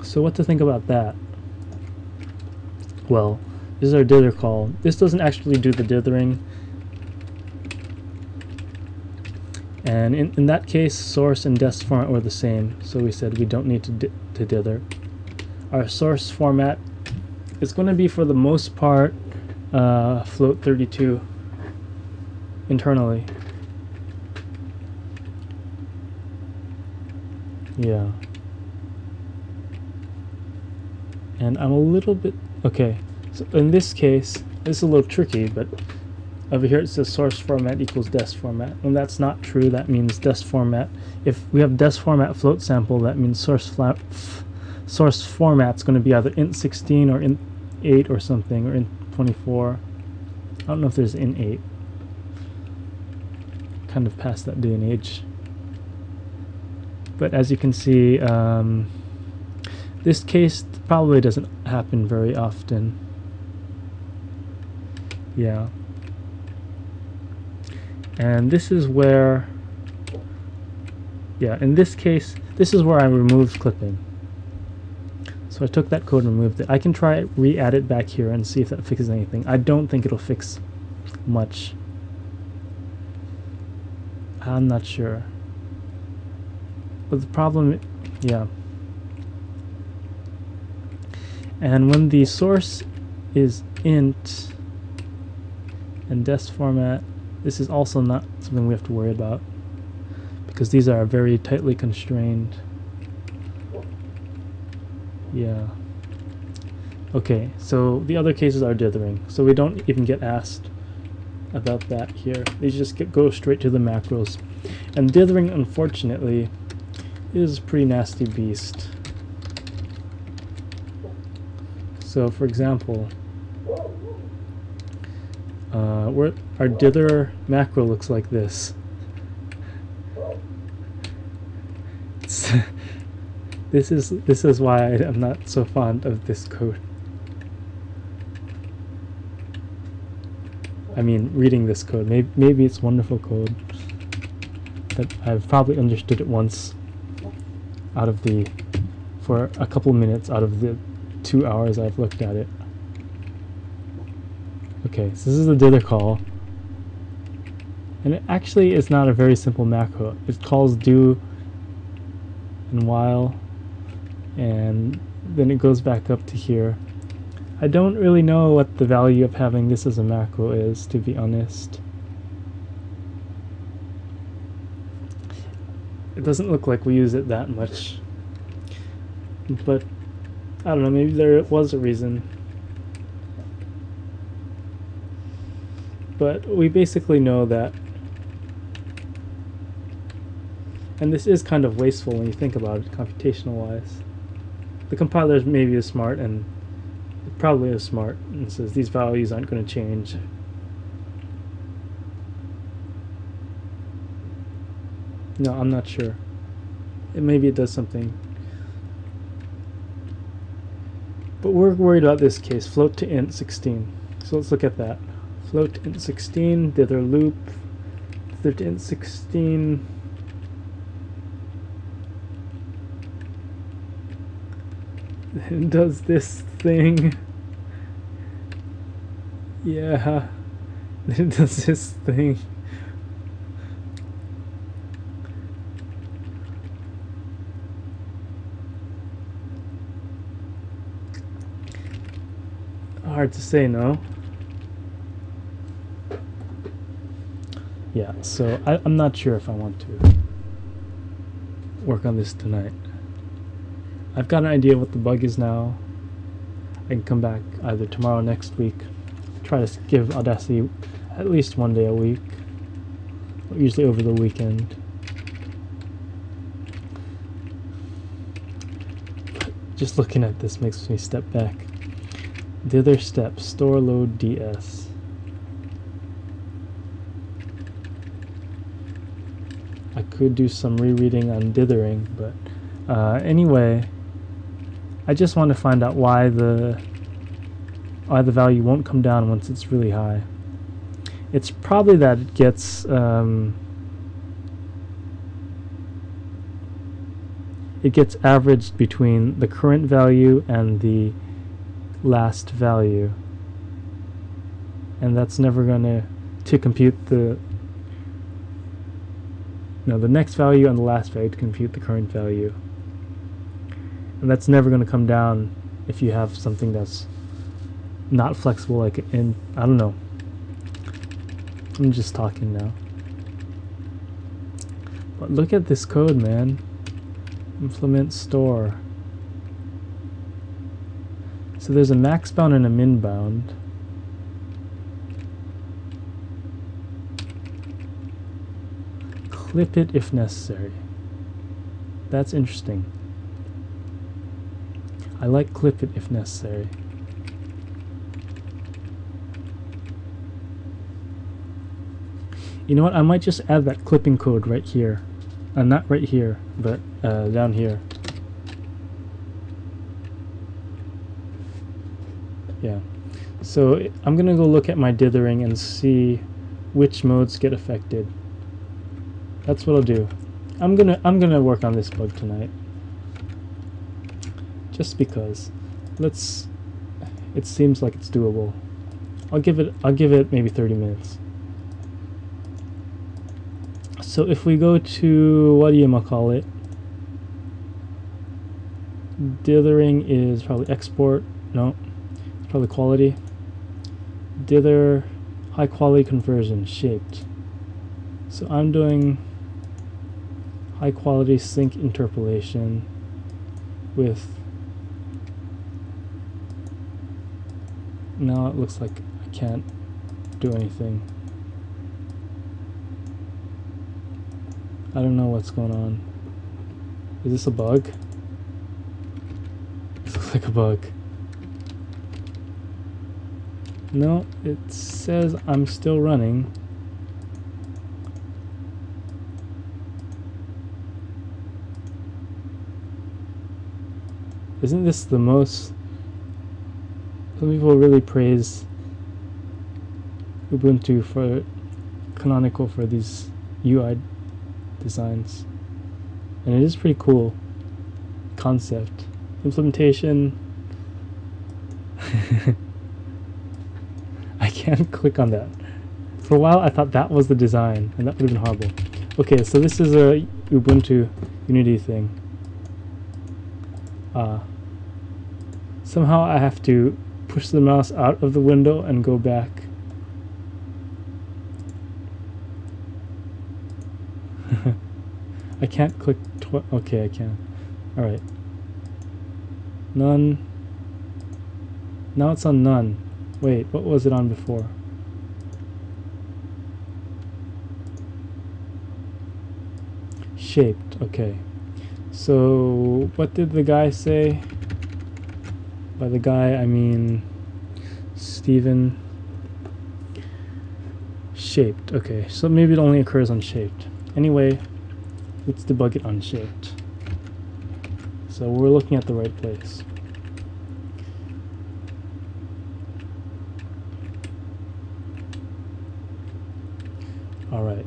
So what to think about that? Well, this is our dither call. This doesn't actually do the dithering. And in that case, source and dest format were the same, so we said we don't need to dither. Our source format is going to be, for the most part, float 32 internally. Yeah. And I'm a little bit... Okay, so in this case, this is a little tricky, but over here it says source format equals dest format. When that's not true, that means dest format. If we have dest format float sample, that means source format's going to be either int16 or int8 or something, or int24. I don't know if there's int8. Kind of past that day and age. But as you can see, this case probably doesn't happen very often. Yeah. And this is where, yeah, in this case, this is where I removed clipping. So I took that code and removed it. I can try re-add it back here and see if that fixes anything. I don't think it'll fix much. I'm not sure. But the problem, yeah. And when the source is int and dest format, this is also not something we have to worry about, because these are very tightly constrained. Yeah. Okay, so the other cases are dithering, so we don't even get asked about that here. They just go straight to the macros. And dithering, unfortunately, is a pretty nasty beast. So, for example, our dither macro looks like this. This is why I'm not so fond of this code. I mean, reading this code. Maybe it's wonderful code, but I've probably understood it once for a couple minutes out of the 2 hours I've looked at it. Okay, so this is the dither call, and it actually is not a very simple macro. It calls do and while, and then it goes back up to here. I don't really know what the value of having this as a macro is, to be honest. It doesn't look like we use it that much, but I don't know, maybe there was a reason. But we basically know that, and this is kind of wasteful when you think about it computational wise. The compiler maybe is smart, and it probably is smart, and says these values aren't going to change. No, I'm not sure. Maybe it does something. But we're worried about this case, float to int 16. So let's look at that. Float to int 16, dither loop, dither to int 16. It does this thing. Yeah, it does this thing. Hard to say, no? Yeah, so I'm not sure if I want to work on this tonight. I've got an idea what the bug is now. I can come back either tomorrow or next week. Try to give Audacity at least one day a week, usually over the weekend. Just looking at this makes me step back. The other step, store load ds. I could do some rereading on dithering, but anyway, I just want to find out why the value won't come down once it's really high. It's probably that it gets it gets averaged between the current value and the last value, and that's never going to compute the next value and the last value to compute the current value, and that's never going to come down if you have something that's not flexible, like in, I don't know, I'm just talking now. But look at this code, man. Implement store. So there's a max bound and a min bound. Clip it if necessary. That's interesting. I like clip it if necessary. You know what, I might just add that clipping code right here. Not right here, but down here. Yeah. So I'm gonna go look at my dithering and see which modes get affected. That's what I'll do. I'm gonna work on this bug tonight. Just because. It seems like it's doable. I'll give it maybe 30 minutes. So if we go to, what do you call it? Dithering is probably export. No, it's probably quality. Dither, high quality conversion, shaped. So I'm doing high quality sync interpolation with, now it looks like I can't do anything. I don't know what's going on. Is this a bug? This looks like a bug. No, it says I'm still running. Isn't this the most... Some people really praise Ubuntu for canonical for these UI designs, and it is pretty cool concept. Implementation, I can't click on that. For a while I thought that was the design, and that would have been horrible. Okay, so this is a Ubuntu Unity thing. Somehow I have to push the mouse out of the window and go back. I can't click okay, I can. Alright. None. Now it's on none. Wait, what was it on before? Shaped, okay. So, what did the guy say? By the guy, I mean Steven. Shaped, okay. So maybe it only occurs on shaped. Anyway, let's debug it on shaped. So we're looking at the right place. Alright.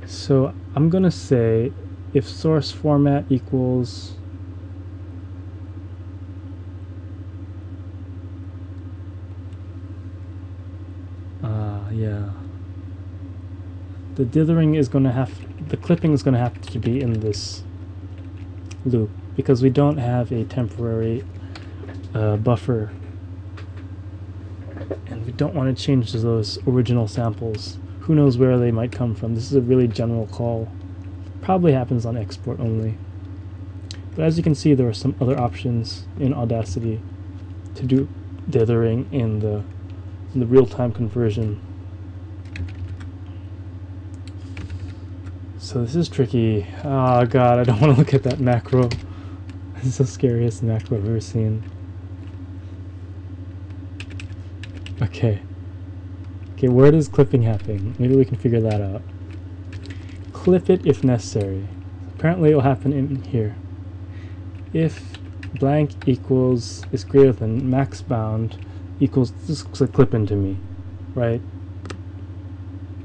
So I'm gonna say if source format equals yeah, the dithering is going to have, the clipping is going to have to be in this loop because we don't have a temporary buffer, and we don't want to change those original samples. Who knows where they might come from? This is a really general call. Probably happens on export only. But as you can see, there are some other options in Audacity to do dithering in the real-time conversion. So this is tricky. Oh god, I don't want to look at that macro. This is the scariest macro I've ever seen. Okay. Okay, where does clipping happen? Maybe we can figure that out. Clip it if necessary. Apparently it will happen in here. If blank equals is greater than max bound equals, this looks like clip into me, right?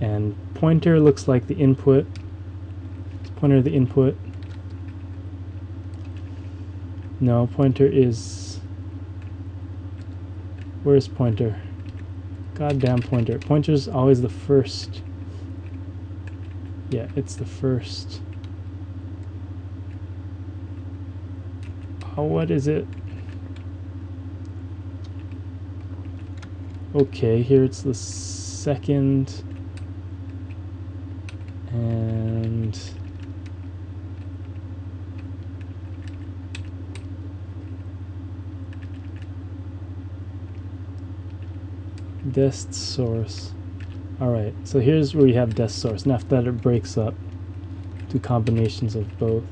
And pointer looks like the input Pointer the input. No, pointer is... Where's pointer? Goddamn pointer. Pointer's always the first. Yeah, it's the first. Oh, what is it? Okay, here it's the second. And... dest source. Alright, so here's where you have dest source, and after that it breaks up to combinations of both.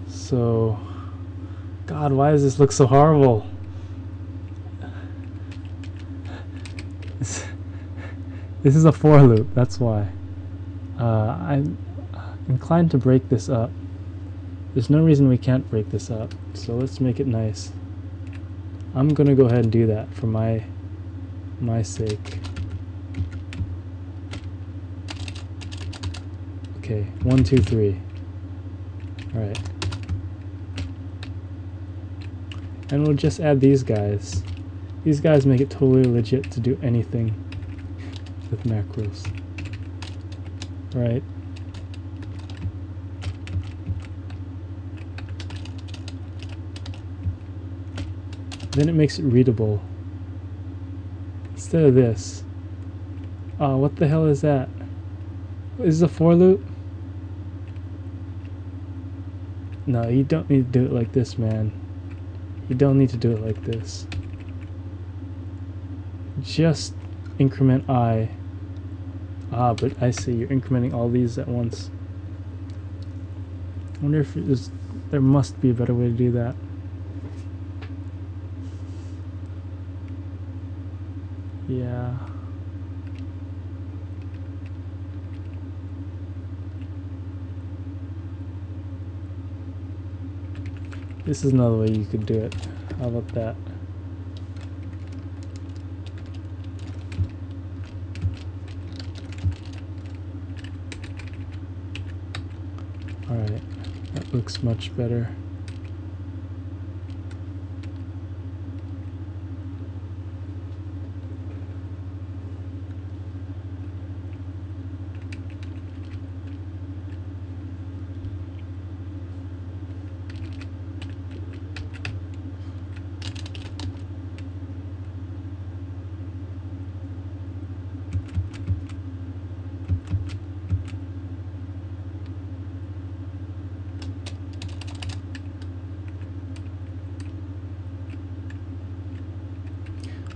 So, God, why does this look so horrible? This is a for loop, that's why. I'm inclined to break this up. There's no reason we can't break this up, so let's make it nice. I'm gonna go ahead and do that for my sake. Okay, 1, 2, 3. Alright. And we'll just add these guys. These guys make it totally legit to do anything with macros. Right? Then it makes it readable. Instead of this. Oh, what the hell is that? Is this a for loop? No, you don't need to do it like this, man. You don't need to do it like this. Just increment I. Ah, but I see, you're incrementing all these at once. I wonder if there must be a better way to do that. Yeah. This is another way you could do it. How about that? Alright, that looks much better.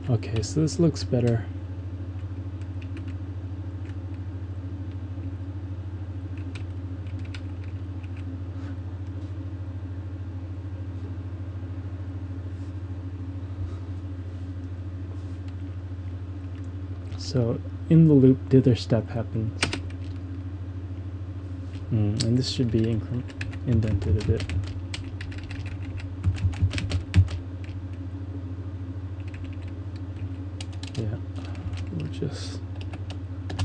Okay, so this looks better. So in the loop, dither step happens. And this should be indented a bit. Yeah, we'll just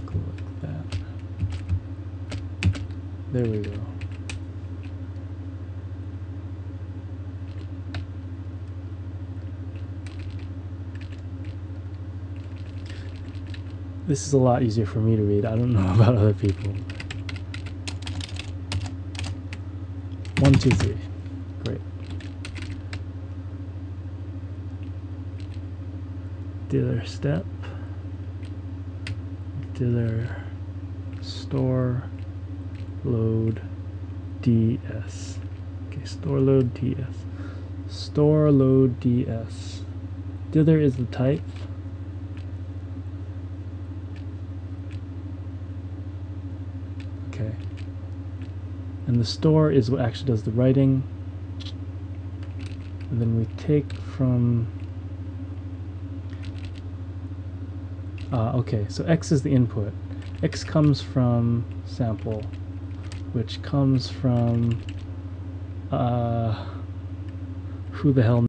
go like that. There we go. This is a lot easier for me to read. I don't know about other people. 1, 2, 3. Great. Dither step. Dither store load ds. Okay, store load ds. Store load ds. Dither is the type. Okay. And the store is what actually does the writing. And then we take from... okay, so X is the input. X comes from sample, which comes from... who the hell